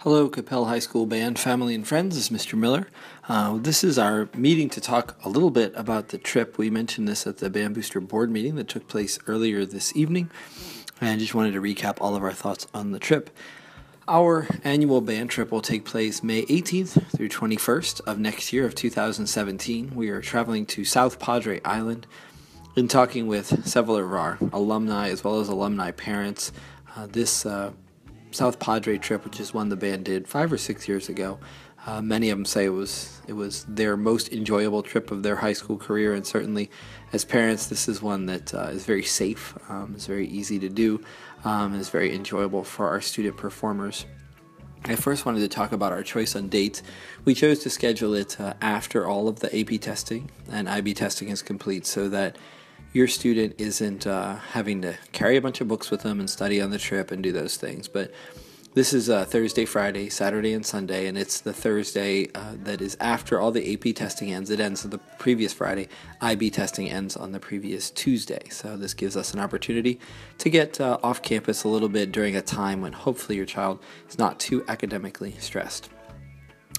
Hello, Coppell High School Band family and friends. This is Mr. Miller. This is our meeting to talk a little bit about the trip. We mentioned this at the Band Booster Board meeting that took place earlier this evening, and just wanted to recap all of our thoughts on the trip. Our annual band trip will take place May 18th through 21st of next year of 2017. We are traveling to South Padre Island and talking with several of our alumni as well as alumni parents. This South Padre trip, which is one the band did 5 or 6 years ago. Many of them say it was their most enjoyable trip of their high school career, and certainly as parents, this is one that is very safe, it's very easy to do, and is very enjoyable for our student performers. I first wanted to talk about our choice on dates. We chose to schedule it after all of the AP testing and IB testing is complete, so that your student isn't having to carry a bunch of books with them and study on the trip and do those things. But this is Thursday, Friday, Saturday, and Sunday, and it's the Thursday that is after all the AP testing ends. It ends on the previous Friday. IB testing ends on the previous Tuesday. So this gives us an opportunity to get off campus a little bit during a time when hopefully your child is not too academically stressed.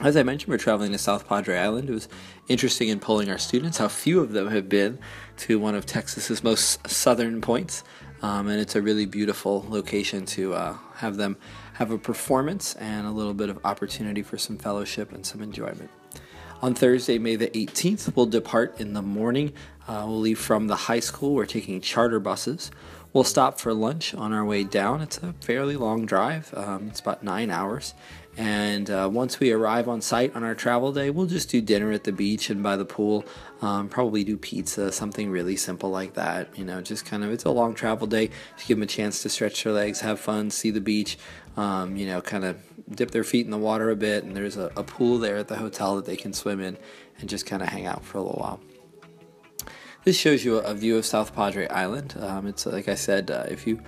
As I mentioned, we're traveling to South Padre Island. It was interesting in polling our students how few of them have been to one of Texas's most southern points, and it's a really beautiful location to have them have a performance and a little bit of opportunity for some fellowship and some enjoyment. On Thursday, May the 18th, we'll depart in the morning. We'll leave from the high school. We're taking charter buses. We'll stop for lunch on our way down. It's a fairly long drive. It's about 9 hours. And once we arrive on site on our travel day, we'll just do dinner at the beach and by the pool. Probably do pizza, something really simple like that. Just kind of, it's a long travel day. Just give them a chance to stretch their legs, have fun, see the beach, kind of dip their feet in the water a bit. And there's a pool there at the hotel that they can swim in and just kind of hang out for a little while. This shows you a view of South Padre Island. It's like I said, if you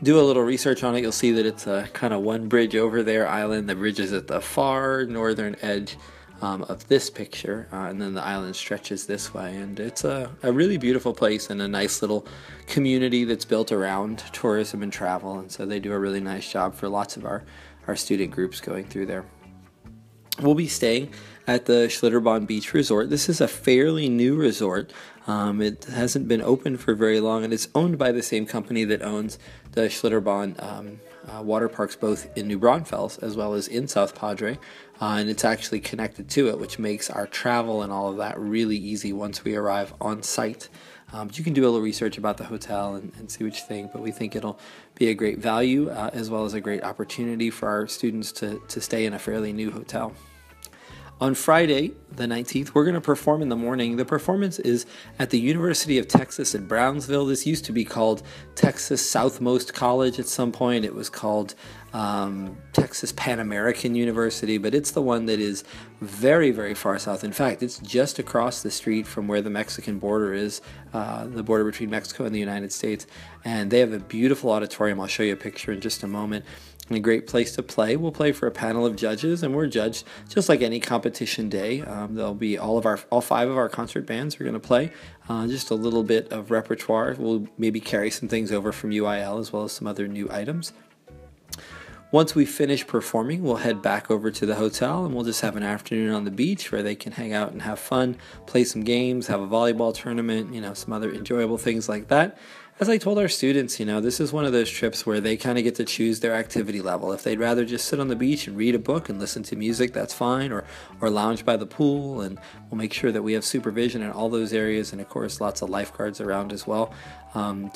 do a little research on it, you'll see that it's a kind of one bridge over there island. The bridge is at the far northern edge of this picture, and then the island stretches this way. And it's a really beautiful place and a nice little community that's built around tourism and travel. And so they do a really nice job for lots of our student groups going through there. We'll be staying at the Schlitterbahn Beach Resort. This is a fairly new resort. It hasn't been open for very long, and it's owned by the same company that owns the Schlitterbahn water parks, both in New Braunfels as well as in South Padre, and it's actually connected to it, which makes our travel and all of that really easy once we arrive on site. But you can do a little research about the hotel and see what you think, but we think it'll be a great value as well as a great opportunity for our students to stay in a fairly new hotel. On Friday, the 19th, we're going to perform in the morning. The performance is at the University of Texas at Brownsville. This used to be called Texas Southmost College at some point. It was called Texas Pan American University, but it's the one that is very, very far south. In fact, it's just across the street from where the Mexican border is, the border between Mexico and the United States. And they have a beautiful auditorium. I'll show you a picture in just a moment. And a great place to play. We'll play for a panel of judges, and we're judged just like any competition day. There'll be all 5 of our concert bands are going to play. Just a little bit of repertoire. We'll maybe carry some things over from UIL as well as some other new items. Once we finish performing, we'll head back over to the hotel, and we'll just have an afternoon on the beach where they can hang out and have fun, play some games, have a volleyball tournament, some other enjoyable things like that. As I told our students, this is one of those trips where they kind of get to choose their activity level. If they'd rather just sit on the beach and read a book and listen to music, that's fine, or lounge by the pool, and we'll make sure that we have supervision in all those areas, and of course lots of lifeguards around as well,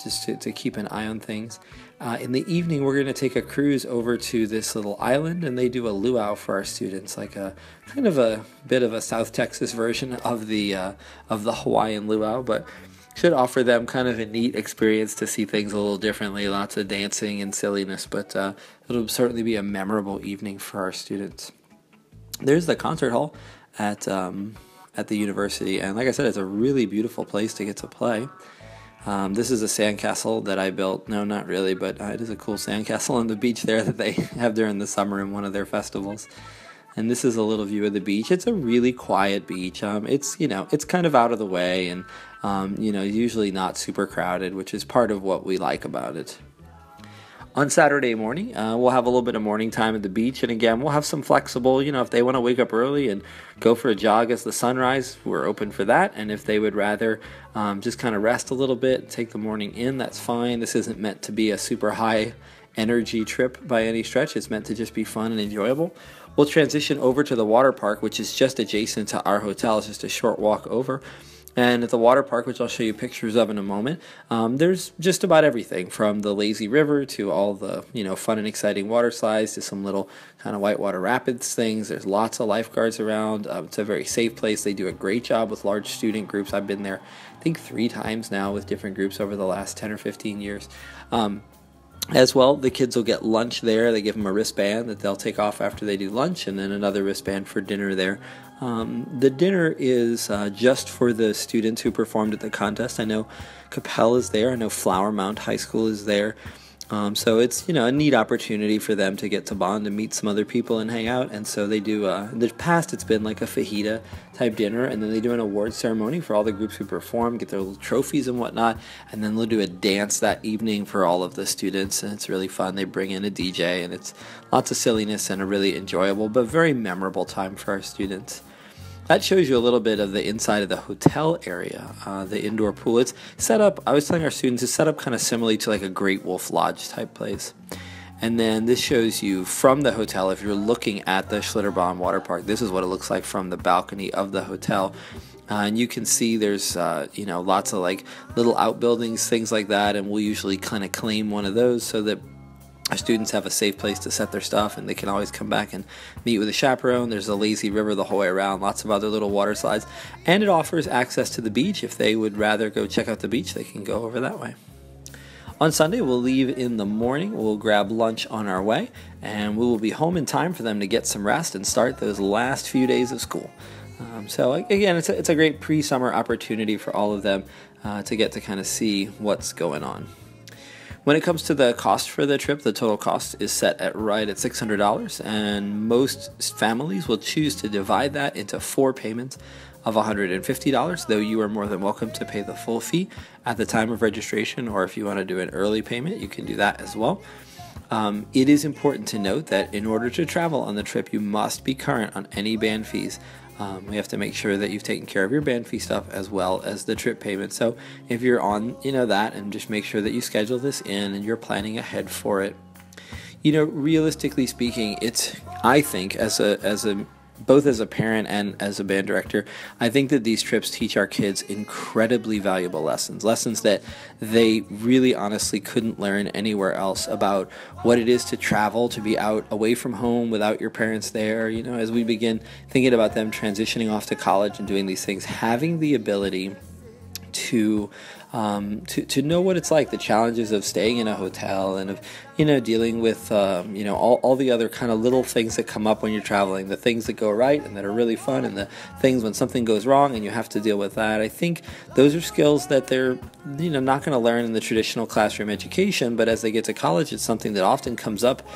just to keep an eye on things. In the evening, we're going to take a cruise over to this little island, and they do a luau for our students, like a kind of a bit of a South Texas version of the Hawaiian luau, but should offer them kind of a neat experience to see things a little differently, lots of dancing and silliness, but it'll certainly be a memorable evening for our students. There's the concert hall at the university, and like I said, it's a really beautiful place to get to play. This is a sandcastle that I built. No, not really, but it is a cool sandcastle on the beach there that they have during the summer in one of their festivals. And this is a little view of the beach. It's a really quiet beach. It's kind of out of the way, and usually not super crowded, which is part of what we like about it. On Saturday morning, we'll have a little bit of morning time at the beach, and again, we'll have some flexible, if they want to wake up early and go for a jog as the sunrise, we're open for that, and if they would rather just kind of rest a little bit, take the morning in, that's fine. This isn't meant to be a super high energy trip by any stretch. It's meant to just be fun and enjoyable. We'll transition over to the water park, which is just adjacent to our hotel. It's just a short walk over. And at the water park, which I'll show you pictures of in a moment, there's just about everything from the lazy river to all the fun and exciting water slides to some little kind of whitewater rapids things. There's lots of lifeguards around. It's a very safe place. They do a great job with large student groups. I've been there, I think, 3 times now with different groups over the last 10 or 15 years. As well, the kids will get lunch there. They give them a wristband that they'll take off after they do lunch, and then another wristband for dinner there. The dinner is just for the students who performed at the contest. I know Coppell is there. I know Flower Mound High School is there. So it's a neat opportunity for them to get to bond and meet some other people and hang out. And so they do. In the past, it's been like a fajita type dinner, and then they do an award ceremony for all the groups who perform, get their little trophies and whatnot, and then they'll do a dance that evening for all of the students, and it's really fun. They bring in a DJ, and it's lots of silliness and a really enjoyable but very memorable time for our students. That shows you a little bit of the inside of the hotel area, the indoor pool. It's set up, I was telling our students, it's set up kind of similarly to like a Great Wolf Lodge type place. And then this shows you from the hotel, if you're looking at the Schlitterbahn Water Park, this is what it looks like from the balcony of the hotel. And you can see there's, lots of like little outbuildings, things like that, and we'll usually kind of claim one of those so that our students have a safe place to set their stuff, and they can always come back and meet with a chaperone. There's a lazy river the whole way around, lots of other little water slides, and it offers access to the beach. If they would rather go check out the beach, they can go over that way. On Sunday, we'll leave in the morning. We'll grab lunch on our way, and we will be home in time for them to get some rest and start those last few days of school. So again, it's a great pre-summer opportunity for all of them to get to kind of see what's going on. When it comes to the cost for the trip, the total cost is set at right at $600, and most families will choose to divide that into 4 payments of $150, though you are more than welcome to pay the full fee at the time of registration, or if you want to do an early payment, you can do that as well. It is important to note that in order to travel on the trip, you must be current on any band fees. We have to make sure that you've taken care of your band fee stuff as well as the trip payment. So if you're on, that, and just make sure that you schedule this in and you're planning ahead for it. Realistically speaking, I think both as a parent and as a band director, I think that these trips teach our kids incredibly valuable lessons that they really honestly couldn't learn anywhere else about what it is to travel, to be out away from home without your parents there. As we begin thinking about them transitioning off to college and doing these things, having the ability to know what it's like, the challenges of staying in a hotel and of dealing with all the other kind of little things that come up when you're traveling, the things that go right and that are really fun, and the things when something goes wrong and you have to deal with that. I think those are skills that they're not going to learn in the traditional classroom education, but as they get to college, it's something that often comes up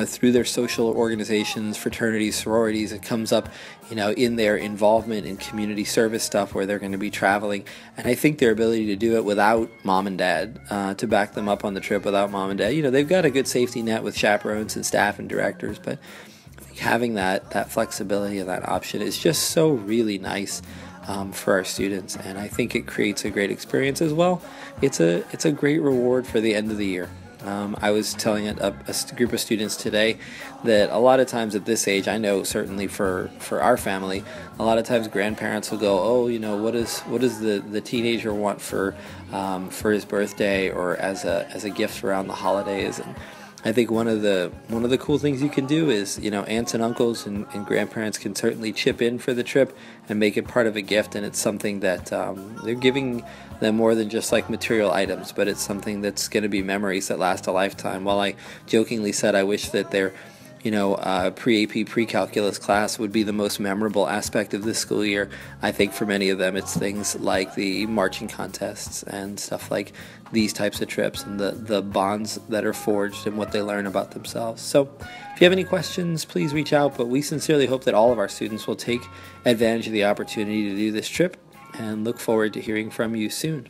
through their social organizations, fraternities, sororities. It comes up in their involvement in community service stuff where they're going to be traveling, and I think their ability to do it without mom and dad to back them up on the trip, without mom and dad, they've got a good safety net with chaperones and staff and directors, but I think having that flexibility and that option is just so really nice for our students, and I think it creates a great experience as well. It's a great reward for the end of the year. I was telling a group of students today that a lot of times at this age, I know certainly for our family, a lot of times grandparents will go, what does the teenager want for his birthday or as a gift around the holidays? And I think one of the cool things you can do is, aunts and uncles and grandparents can certainly chip in for the trip and make it part of a gift, and it's something that they're giving them more than just like material items, but it's something that's going to be memories that last a lifetime. While I jokingly said I wish that their pre-AP, pre-calculus class would be the most memorable aspect of this school year, I think for many of them it's things like the marching contests and stuff like these types of trips and the bonds that are forged and what they learn about themselves. So if you have any questions, please reach out, but we sincerely hope that all of our students will take advantage of the opportunity to do this trip and look forward to hearing from you soon.